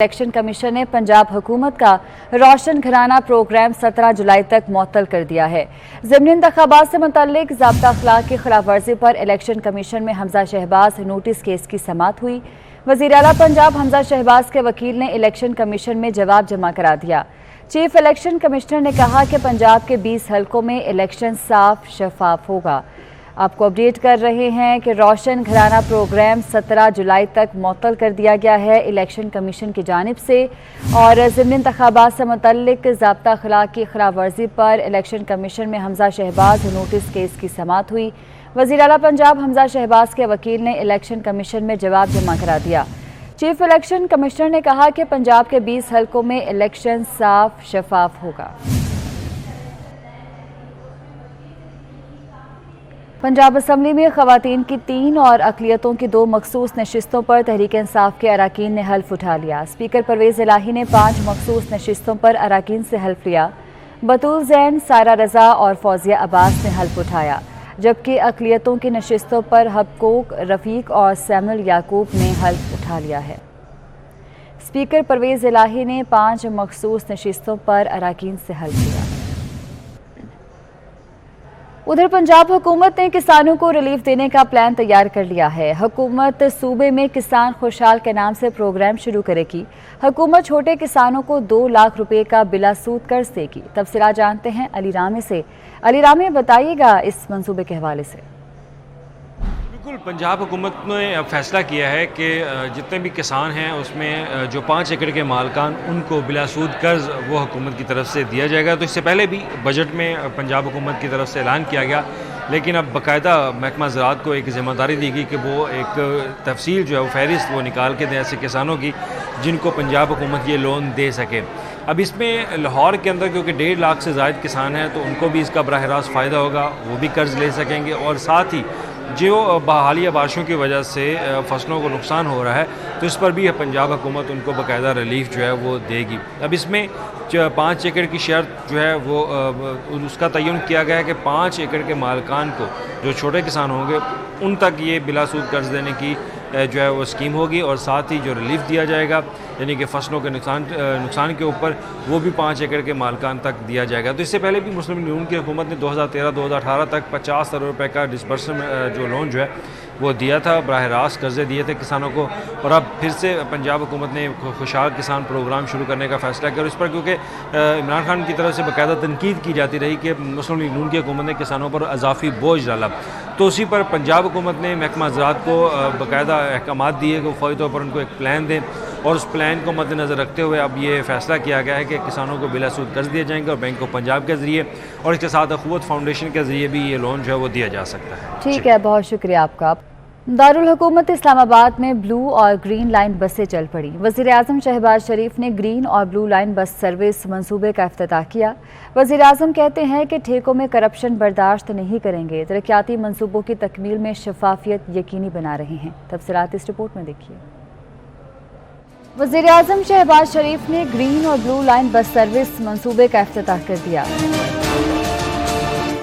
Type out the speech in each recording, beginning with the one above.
Election commission ने पंजाब हुकूमत का रोशन घराना प्रोग्राम 17 जुलाई तक मुअत्तल कर दिया है। ज़िमनी इंतखाबात से मुतल्लिक ज़ाब्ता अखलाक की खिलाफ वर्जी पर इलेक्शन कमीशन में हमजा शहबाज नोटिस केस की समाअत हुई। वज़ीर आला पंजाब हमजा शहबाज के वकील ने इलेक्शन कमीशन में जवाब जमा करा दिया। चीफ इलेक्शन कमिश्नर ने कहा कि पंजाब के 20 हलकों में इलेक्शन साफ शफाफ होगा। आपको अपडेट कर रहे हैं कि रोशन घराना प्रोग्राम 17 जुलाई तक मुअत्तल कर दिया गया है इलेक्शन कमीशन की जानिब से। और ज़िमनी इंतखाबात से मुतल्लिक ज़ाब्ता अखलाक की खिलाफ वर्जी पर इलेक्शन कमीशन में हमजा शहबाज नोटिस केस की समाअत हुई। वज़ीर आला पंजाब हमजा शहबाज के वकील ने इलेक्शन कमीशन में जवाब जमा करा दिया। चीफ इलेक्शन कमिश्नर ने कहा कि पंजाब के 20 हलकों में इलेक्शन साफ शफाफ होगा। पंजाब असम्बली में ख़वातीन की 3 और अक़लियतों की 2 मखसूस नशिस्तों पर तहरीक इंसाफ के अराकीन ने हल्फ उठा लिया। स्पीकर परवेज़ इलाही ने 5 मखसूस नशिस्तों पर अराकीन से हल्फ लिया। बतूल ज़ैन, सारा रज़ा और फौजिया अब्बास ने हल्फ उठाया, जबकि अक़लियतों की नशिस्तों पर हक़ूक़ रफ़ीक और सैमुल याकूब ने हल्फ उठा लिया है। स्पीकर परवेज़ इलाही ने 5 मखसूस नशिस्तों पर अराकीन से हल्फ लिया। उधर पंजाब हुकूमत ने किसानों को रिलीफ देने का प्लान तैयार कर लिया है। हुकूमत सूबे में किसान खुशहाल के नाम से प्रोग्राम शुरू करेगी। हुकूमत छोटे किसानों को 2 लाख रुपए का बिला सूद कर्ज देगी। तफसीलात जानते हैं अली रामे से। अली रामे, बताइएगा इस मंसूबे के हवाले से। बिल्कुल, पंजाब हुकूमत ने फैसला किया है कि जितने भी किसान हैं उसमें जो 5 एकड़ के मालकान उनको बिलासूद कर्ज वो हुकूमत की तरफ से दिया जाएगा। तो इससे पहले भी बजट में पंजाब हुकूमत की तरफ से ऐलान किया गया, लेकिन अब बाकायदा महकमा ज़राअत को एक ज़िम्मेदारी दी गई कि वो एक तफसील जो है वो फहरिस्त वो निकाल के दें ऐसे किसानों की जिनको पंजाब हुकूमत ये लोन दे सके। अब इसमें लाहौर के अंदर क्योंकि 1.5 लाख से ज़ायद किसान हैं तो उनको भी इसका बराह रास्त फ़ायदा होगा, वो भी कर्ज़ ले सकेंगे। और साथ ही जो हालिया बारिशों की वजह से फसलों को नुकसान हो रहा है तो इस पर भी पंजाब हुकूमत उनको बाकायदा रिलीफ जो है वो देगी। अब इसमें 5 एकड़ की शर्त जो है वो उसका तयन किया गया है कि 5 एकड़ के मालकान को जो छोटे किसान होंगे उन तक ये बिलासूद कर्ज देने की जो है वो स्कीम होगी। और साथ ही जो रिलीफ दिया जाएगा यानी कि फसलों के नुकसान के ऊपर वो भी 5 एकड़ के मालकान तक दिया जाएगा। तो इससे पहले भी मुस्लिम लीग नून की हुकूमत ने 2013-2018 तक 50 करोड़ रुपए का डिसबर्समेंट जो लोन जो है वो दिया था, बराह रास्त कर्जे दिए थे किसानों को। और अब फिर से पंजाब हुकूमत ने खुशहाल किसान प्रोग्राम शुरू करने का फैसला किया। और इस पर क्योंकि इमरान खान की तरफ से बाकायदा तनकीद की जाती रही कि मुस्लिम लीग नून की हुकूमत ने किसानों पर इजाफी बोझ डाला, तो उसी पर पंजाब हुकूमत ने महकमा ज़राअत को बाकायदा अहकामात दिए कि वो फौरी तौर पर उनको एक प्लान दें। और उस प्लान को मद्देनज़र रखते हुए अब ये फैसला किया गया है कि किसानों को बिलासूद कर्ज दिए जाएंगे और बैंक ऑफ पंजाब के ज़रिए और इसके साथ अखुवत फाउंडेशन के ज़रिए भी ये लोन जो है वो दिया जा सकता है। ठीक है, बहुत शुक्रिया आपका। दारुल हुकूमत इस्लामाबाद में ब्लू और ग्रीन लाइन बसें चल पड़ी। वज़ीर आज़म शहबाज शरीफ ने ग्रीन और ब्लू लाइन बस सर्विस मंसूबे का इफ्तिताह किया। वज़ीर आज़म कहते हैं कि ठेकों में करप्शन बर्दाश्त नहीं करेंगे, तरक्याती मंसूबों की तकमील में शफाफियत यकीनी बना रहे हैं। तफसीलात इस रिपोर्ट में देखिए। वज़ीर आज़म शहबाज शरीफ ने ग्रीन और ब्लू लाइन बस सर्विस मंसूबे का इफ्तिताह कर दिया।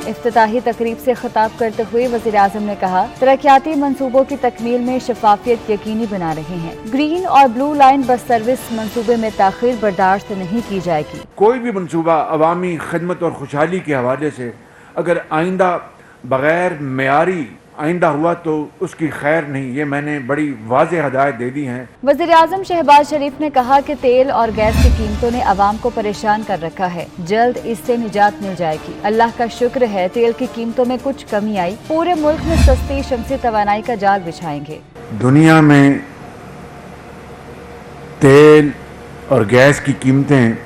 इफ्तिताही तकरीब से खिताब करते हुए वज़ीर आज़म ने कहा, तरक्याती मंसूबों की तकमील में शफाफियत यकीनी बना रहे हैं। ग्रीन और ब्लू लाइन बस सर्विस मंसूबे में ताख़ीर बर्दाश्त नहीं की जाएगी। कोई भी मंसूबा अवामी खिदमत और खुशहाली के हवाले से अगर आइंदा बगैर मेयारी आइंदा हुआ तो उसकी खैर नहीं, ये मैंने बड़ी वाज़ेह हदायत दे दी हैं। वज़ीर आज़म शहबाज शरीफ ने कहा कि तेल और गैस की कीमतों ने आवाम को परेशान कर रखा है, जल्द इससे निजात मिल जाएगी। अल्लाह का शुक्र है तेल की कीमतों में कुछ कमी आई, पूरे मुल्क में सस्ती शमसी तवानाई का जाल बिछाएंगे। दुनिया में तेल और गैस की कीमतें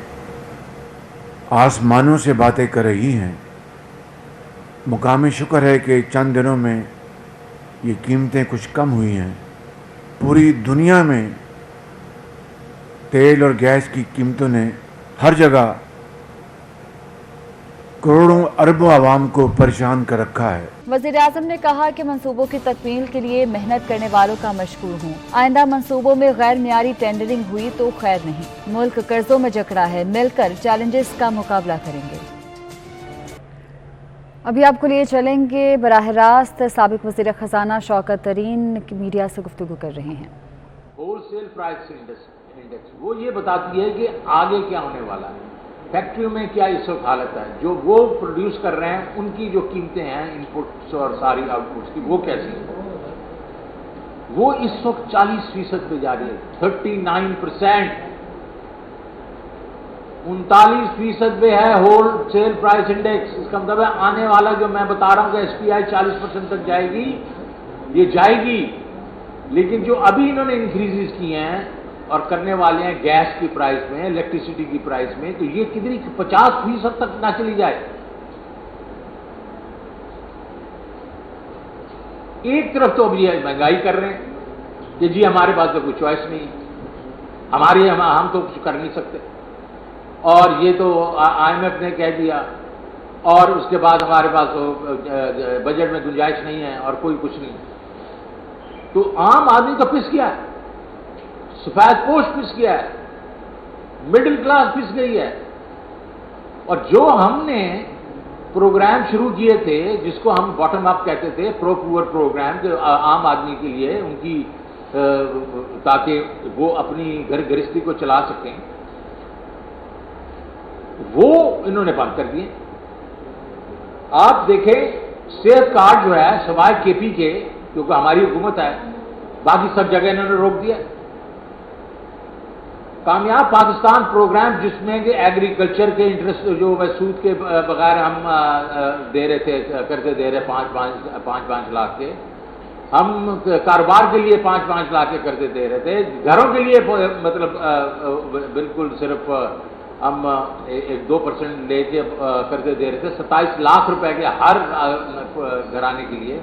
आसमानों से बातें कर रही हैं। मुकामी शुक्र है कि चंद दिनों में ये कीमतें कुछ कम हुई हैं। पूरी दुनिया में तेल और गैस की कीमतों ने हर जगह करोड़ों अरबों आवाम को परेशान कर रखा है। वज़ीर आज़म ने कहा कि मंसूबों की तकमील के लिए मेहनत करने वालों का मशकूर हूँ। आइंदा मंसूबों में गैर मियारी टेंडरिंग हुई तो खैर नहीं। मुल्क कर्जों में जकड़ा है, मिलकर चैलेंजेस का मुकाबला करेंगे। अभी आपको लिए चलेंगे बराह रास्त साबिक वज़ीर ख़ज़ाना शौकत तरीन मीडिया से गुफ्तगू कर रहे हैं। होलसेल प्राइस इंडेक्स, वो ये बताती है कि आगे क्या होने वाला है, फैक्ट्रियों में क्या इस वक्त हालत है, जो वो प्रोड्यूस कर रहे हैं उनकी जो कीमतें हैं इनपुट्स और सारी आउटपुट्स की, वो कैसी है। वो इस वक्त 40% पे जा रही है, 39%, 39% पे है होल सेल प्राइस इंडेक्स। इसका मतलब है आने वाला जो मैं बता रहा हूं कि एसपीआई 40% तक जाएगी, ये जाएगी, लेकिन जो अभी इन्होंने इंक्रीजेस किए हैं और करने वाले हैं गैस की प्राइस में, इलेक्ट्रिसिटी की प्राइस में, तो ये कितनी 50% तक ना चली जाए। एक तरफ तो अब ये महंगाई कर रहे हैं कि जी हमारे पास तो कोई चॉइस नहीं है, हम तो कुछ कर नहीं सकते, और ये तो आईएमएफ ने कह दिया, और उसके बाद हमारे पास तो बजट में गुंजाइश नहीं है और कोई कुछ नहीं। तो आम आदमी तो पिस गया है, सफेद पोश पिस गया है, मिडिल क्लास पिस गई है। और जो हमने प्रोग्राम शुरू किए थे, जिसको हम बॉटम अप कहते थे, प्रो पुअर प्रोग्राम, जो आम आदमी के लिए उनकी ताकि वो अपनी घर गृहस्थी को चला सकें, वो इन्होंने बंद कर दिए। आप देखें, सेहत कार्ड जो है सवाए केपी के, क्योंकि हमारी हुकूमत है, बाकी सब जगह इन्होंने रोक दिया। कामयाब पाकिस्तान प्रोग्राम, जिसमें कि एग्रीकल्चर के इंटरेस्ट जो सूद के बगैर हम दे रहे थे, कर्जे दे रहे 5-5 लाख के, हम कारोबार के लिए 5-5 लाख के कर्जे दे रहे थे, घरों के लिए मतलब बिल्कुल सिर्फ हम 1-2% लेके कर्जे दे रहे थे, 27 लाख रुपए के हर घराने के लिए,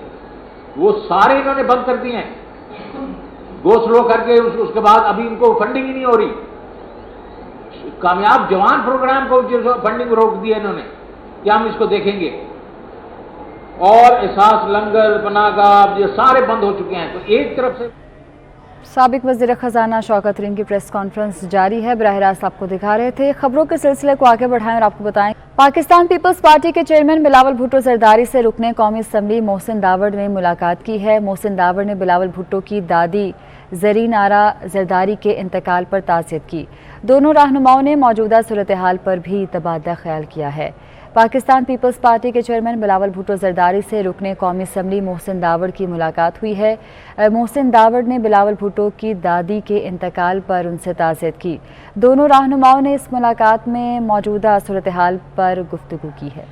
वो सारे इन्होंने बंद कर दिए हैं गो स्लो करके। उसके बाद अभी इनको फंडिंग ही नहीं हो रही। कामयाब जवान प्रोग्राम को जो फंडिंग रोक दी है इन्होंने, क्या हम इसको देखेंगे, और एहसास लंगर पनाहगाह ये सारे बंद हो चुके हैं। तो एक तरफ से साबिक वज़ीर ख़जाना शौकत तरीन की प्रेस कॉन्फ्रेंस जारी है, बराह रास्त आपको दिखा रहे थे। खबरों के सिलसिले को आगे बढ़ाएं और आपको बताएं, पाकिस्तान पीपल्स पार्टी के चेयरमैन बिलावल भुट्टो जरदारी से रुकने कौमी असम्बली मोहसिन दावड़ ने मुलाकात की है। मोहसिन दावड़ ने बिलावल भुट्टो की दादी ज़रीन आरा जरदारी के इंतकाल पर ताज़ियत की। दोनों रहनुमाओं ने मौजूदा सूरत हाल पर भी तबादला ख्याल किया है। पाकिस्तान पीपल्स पार्टी के चेयरमैन बिलावल भुट्टो जरदारी से रुकने कौमी असम्बली मोहसिन दावड़ की मुलाकात हुई है। मोहसिन दावड़ ने बिलावल भुट्टो की दादी के इंतकाल पर उनसे ताज़ियत की। दोनों रहनुमाओं ने इस मुलाकात में मौजूदा सूरत हाल पर गुफ्तगू की है।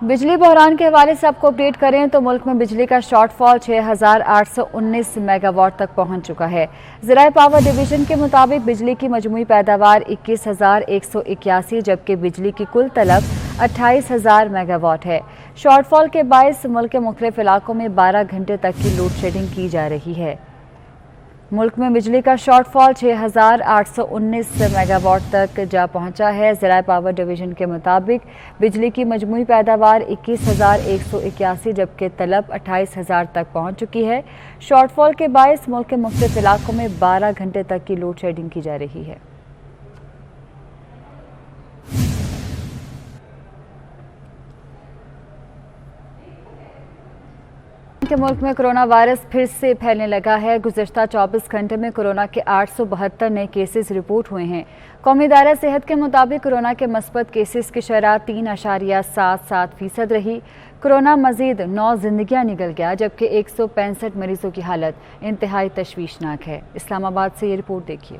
बिजली बहरान के हवाले से आपको अपडेट करें तो मुल्क में बिजली का शॉर्टफॉल 6,819 मेगावाट तक पहुंच चुका है। ज़राए पावर डिवीज़न के मुताबिक बिजली की मजमूई पैदावार 21,181, जबकि बिजली की कुल तलब 28,000 मेगावाट है। शॉर्टफॉल के बायस मुल्क के मुख्तलिफ इलाकों में 12 घंटे तक की लोड शेडिंग की जा रही है। मुल्क में बिजली का शॉर्टफॉल 6,819 मेगावाट तक जा पहुंचा है। ज़राए पावर डिवीज़न के मुताबिक बिजली की मजमूई पैदावार 21,181, जबकि तलब 28,000 तक पहुंच चुकी है। शॉर्टफॉल के बायस मुल्क के मुख्तलिफ इलाकों में 12 घंटे तक की लोड शेडिंग की जा रही है। कि मुल्क में कोरोना वायरस फिर से फैलने लगा है। गुज़िश्ता 24 घंटे में कोरोना के 872 नए केसेस रिपोर्ट हुए हैं। कौमी इदारा सेहत के मुताबिक कोरोना के मस्बत केसेस की शरह 3.77% रही। कोरोना मजीद 9 जिंदगियां निगल गया, जबकि 165 मरीजों की हालत इंतहाई तशवीशनाक है। इस्लामाबाद से ये रिपोर्ट देखिए।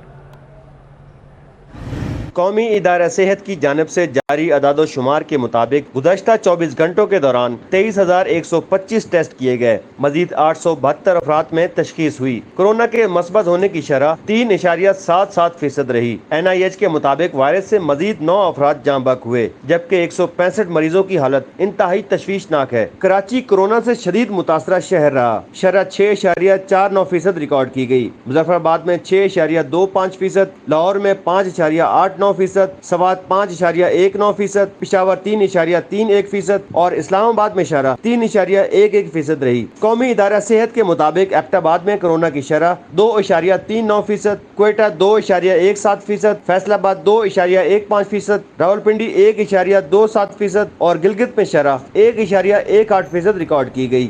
कौमी इदारा सेहत की जानिब से जारी अदाद शुमार के मुताबिक गुज़श्ता 24 घंटों के दौरान 23,125 टेस्ट किए गए। मजीद 872 अफराद में तशखीस हुई। कोरोना के मस्बत होने की शरह 3.77% रही। NIH के मुताबिक वायरस से मजीद 9 अफराद जाँ बहक हुए, जबकि 165 मरीजों की हालत इंतहाई तशवीशनाक है। कराची कोरोना से शदीद मुतासरा शहर रहा। शरह 6.49% रिकॉर्ड की गई। मुजफ्फराबाद में 6.25%, लाहौर में 5.89%, सवात 5.19%, पिशावर 3.31% और इस्लामाबाद में शरह 3.11% रही। कौमी इदारा सेहत के मुताबिक एबटाबाद में कोरोना की शरह 2.39%, क्वेटा 2.17%, फैसलाबाद 2.15%, रावलपिंडी 1.27% और गिलगित में शरह 1.18% रिकॉर्ड की गई।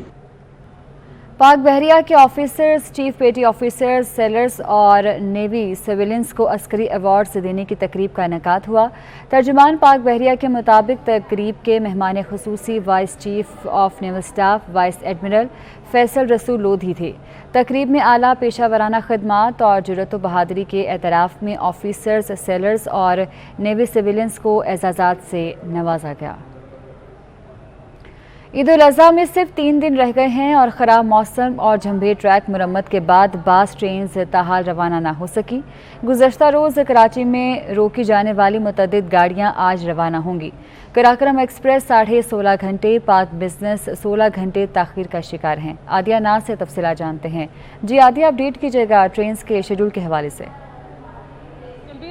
पाक बहरिया के ऑफिसर्स, चीफ पेटी ऑफिसर्स, सेलर्स और नेवी सिविलियंस को अस्करी अवार्ड से देने की तकरीब का इनेकाद हुआ। तर्जुमान पाक बहरिया के मुताबिक तकरीब के मेहमान खुसूसी vice chief of naval staff vice admiral Faisal Rasool Lodhi थे। तकरीब में आला पेशा वराना खदमात और जुर्रत व बहादुरी के एतराफ़ में ऑफिसर्स, सेलर्स और नेवी सिविलियंस को एजाज़ात से नवाजा गया। ईद उल अज़हा में सिर्फ 3 दिन रह गए हैं और ख़राब मौसम और जंभे ट्रैक मरम्मत के बाद बास ट्रेन ताहाल रवाना ना हो सकी। गुज़श्ता रोज़ कराची में रोकी जाने वाली मुतअद्दिद गाड़ियाँ आज रवाना होंगी। कराक्रम एक्सप्रेस 16.5 घंटे, पाक बिजनेस 16 घंटे ताख़ीर का शिकार हैं। आदिया नाज से तफसीला जानते हैं। जी आदिया, अपडेट कीजिएगा ट्रेन के शेड्यूल के हवाले से।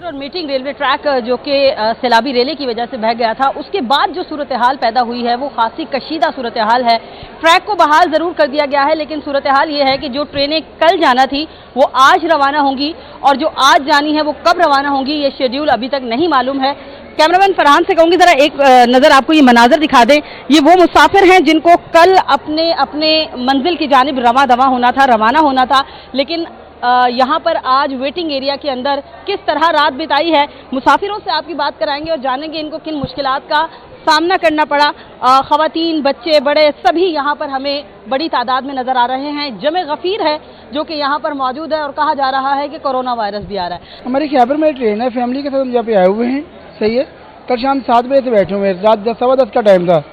और मीटिंग रेलवे ट्रैक जो कि सैलाबी रेले की वजह से बह गया था, उसके बाद जो सूरत हाल पैदा हुई है वो खासी कशीदा सूरत हाल है। ट्रैक को बहाल ज़रूर कर दिया गया है, लेकिन सूरत हाल ये है कि जो ट्रेनें कल जाना थी वो आज रवाना होंगी और जो आज जानी है वो कब रवाना होंगी ये शेड्यूल अभी तक नहीं मालूम है। कैमरामैन फरहान से कहूँगी ज़रा एक नज़र आपको ये मनाजर दिखा दें। ये वो मुसाफिर हैं जिनको कल अपने अपने मंजिल की जानिब रवाना होना था, लेकिन यहाँ पर आज वेटिंग एरिया के अंदर किस तरह रात बिताई है। मुसाफिरों से आपकी बात कराएंगे और जानेंगे इनको किन मुश्किलात का सामना करना पड़ा। ख़वातीन, बच्चे, बड़े सभी यहाँ पर हमें बड़ी तादाद में नज़र आ रहे हैं। जमे गफ़ीर है जो कि यहाँ पर मौजूद है और कहा जा रहा है कि कोरोना वायरस भी आ रहा है। हमारे खैबर में ट्रेन है, फैमिली के साथ हम यहाँ पे आए हुए हैं। सही है, कल शाम 7 बजे से बैठे हुए हैं, रात 10-10 का टाइम था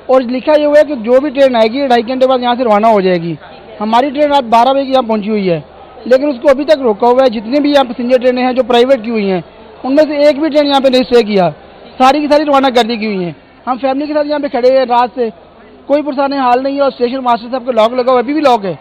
और लिखा ये हुआ है कि जो भी ट्रेन आएगी 2.5 घंटे बाद यहाँ से रवाना हो जाएगी। हमारी ट्रेन रात 12 बजे की यहाँ पहुँची हुई है, लेकिन उसको अभी तक रोका हुआ है। जितने भी यहाँ पैसेंजर ट्रेनें हैं जो प्राइवेट की हुई हैं, उनमें से एक भी ट्रेन यहाँ पे नहीं स्टे किया, सारी की सारी रवाना कर दी हुई हैं। हम फैमिली के साथ यहाँ पे खड़े हैं, रात से कोई परेशानी हाल नहीं है और स्टेशन मास्टर साहब का लॉक लगा हुआ, अभी भी लॉक है।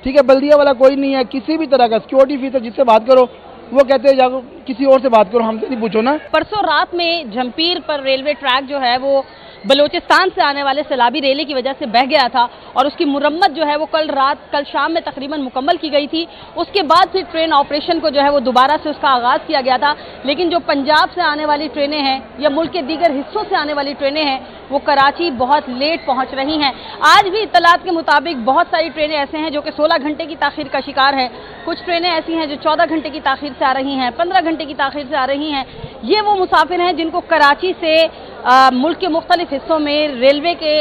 ठीक है, बल्दिया वाला कोई नहीं है, किसी भी तरह का सिक्योरिटी फीसर जिससे बात करो वो कहते हैं जाओ किसी और से बात करो, हमसे नहीं पूछो ना। परसों रात में झंपीर पर रेलवे ट्रैक जो है वो बलोचिस्तान से आने वाले सैलाबी रेले की वजह से बह गया था और उसकी मुरम्मत जो है वो कल शाम में तकरीबन मुकम्मल की गई थी। उसके बाद फिर ट्रेन ऑपरेशन को जो है वो दोबारा से उसका आगाज़ किया गया था, लेकिन जो पंजाब से आने वाली ट्रेनें हैं या मुल्क के दीगर हिस्सों से आने वाली ट्रेनें हैं वो कराची बहुत लेट पहुंच रही हैं। आज भी इत्तलात के मुताबिक बहुत सारी ट्रेनें ऐसे हैं जो कि 16 घंटे की ताख़ीर का शिकार हैं। कुछ ट्रेनें ऐसी हैं जो 14 घंटे की ताख़ीर से आ रही हैं, 15 घंटे की ताख़ीर से आ रही हैं। ये वो मुसाफिर हैं जिनको कराची से मुल्क के मुख्तलिफ हिस्सों में रेलवे के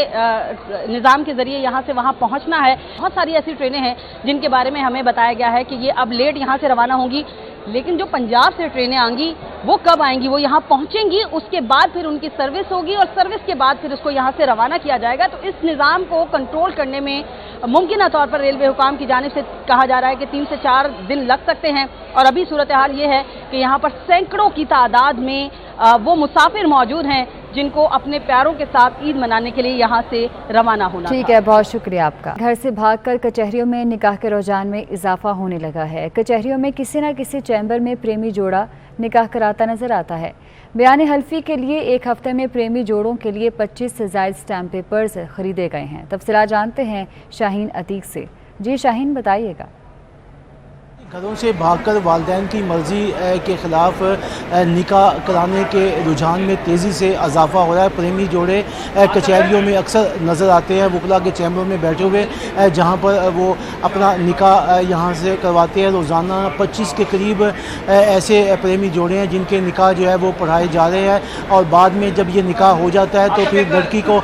निज़ाम के ज़रिए यहाँ से वहाँ पहुँचना है। बहुत सारी ऐसी ट्रेनें हैं जिनके बारे में हमें बताया गया है कि ये अब लेट यहाँ से रवाना होंगी, लेकिन जो पंजाब से ट्रेनें आएंगी वो कब आएंगी, वो यहाँ पहुँचेंगी, उसके बाद फिर उनकी सर्विस होगी और सर्विस के बाद फिर उसको यहाँ से रवाना किया जाएगा। तो इस निज़ाम को कंट्रोल करने में मुमकिन तौर पर रेलवे हुकाम की जानिब से कहा जा रहा है कि 3 से 4 दिन लग सकते हैं। और अभी सूरत हाल ये है कि यहाँ पर सैकड़ों की तादाद में वो मुसाफिर मौजूद हैं जिनको अपने प्यारों के साथ ईद मनाने के लिए यहाँ से रवाना होना। ठीक है, बहुत शुक्रिया आपका। घर से भागकर कचहरियों में निकाह के रुझान में इजाफा होने लगा है। कचहरियों में किसी न किसी चैम्बर में प्रेमी जोड़ा निकाह कराता नजर आता है। बयान हल्फी के लिए एक हफ्ते में प्रेमी जोड़ों के लिए 25 से ज़ायद स्टैम्प पेपर्स खरीदे गए हैं। तफसीला जानते हैं शाहीन अतीक से। जी शाहीन, बताइएगा। घरों से भागकर वालिदैन की मर्ज़ी के ख़िलाफ़ निकाह कराने के रुझान में तेज़ी से इजाफ़ा हो रहा है। प्रेमी जोड़े कचहरियों में अक्सर नज़र आते हैं, वकला के चैम्बर में बैठे हुए, जहां पर वो अपना निकाह यहां से करवाते हैं। रोज़ाना 25 के करीब ऐसे प्रेमी जोड़े हैं जिनके निकाह जो है वो पढ़ाए जा रहे हैं और बाद में जब ये निकाह हो जाता है तो फिर लड़की को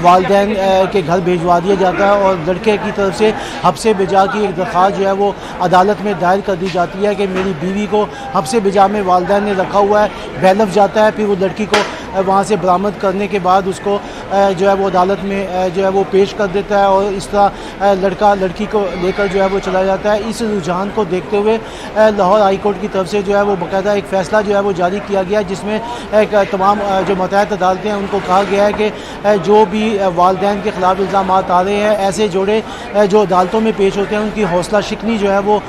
वालिदैन के घर भिजवा दिया जाता है और लड़के की तरफ से हब्से बिजा की एक दरख्वास्त जो है वो अदालत में कर दी जाती है कि मेरी बीवी को हब्से बिजा में वालिदैन ने रखा हुआ है। बेलफ जाता है, फिर वो लड़की को वहाँ से बरामद करने के बाद उसको जो है वो अदालत में जो है वो पेश कर देता है और इस तरह लड़का लड़की को लेकर जो है वो चला जाता है। इस रुझान को देखते हुए लाहौर हाई कोर्ट की तरफ से जो है वो बाकायदा एक फ़ैसला जो है वो जारी किया गया, जिसमें एक तमाम जो मुतहद अदालतें हैं उनको कहा गया है कि जो भी वालिदैन के ख़िलाफ़ इल्ज़ाम आ रहे हैं, ऐसे जोड़े जो अदालतों में पेश होते हैं उनकी हौसला शिकनी जो है वो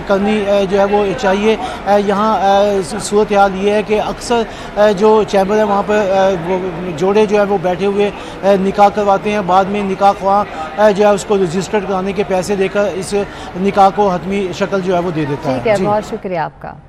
करनी जो है वो चाहिए। यहाँ सूरत हाल ये है कि अक्सर जो चैम्बर है वहाँ पर जोड़े जो है वो बैठे हुए निकाह करवाते हैं, बाद में निकाह ख्वाह जो है उसको रजिस्टर्ड कराने के पैसे देकर इस निकाह को हतमी शक्ल जो है वो दे देता है। ठीक है, बहुत शुक्रिया आपका।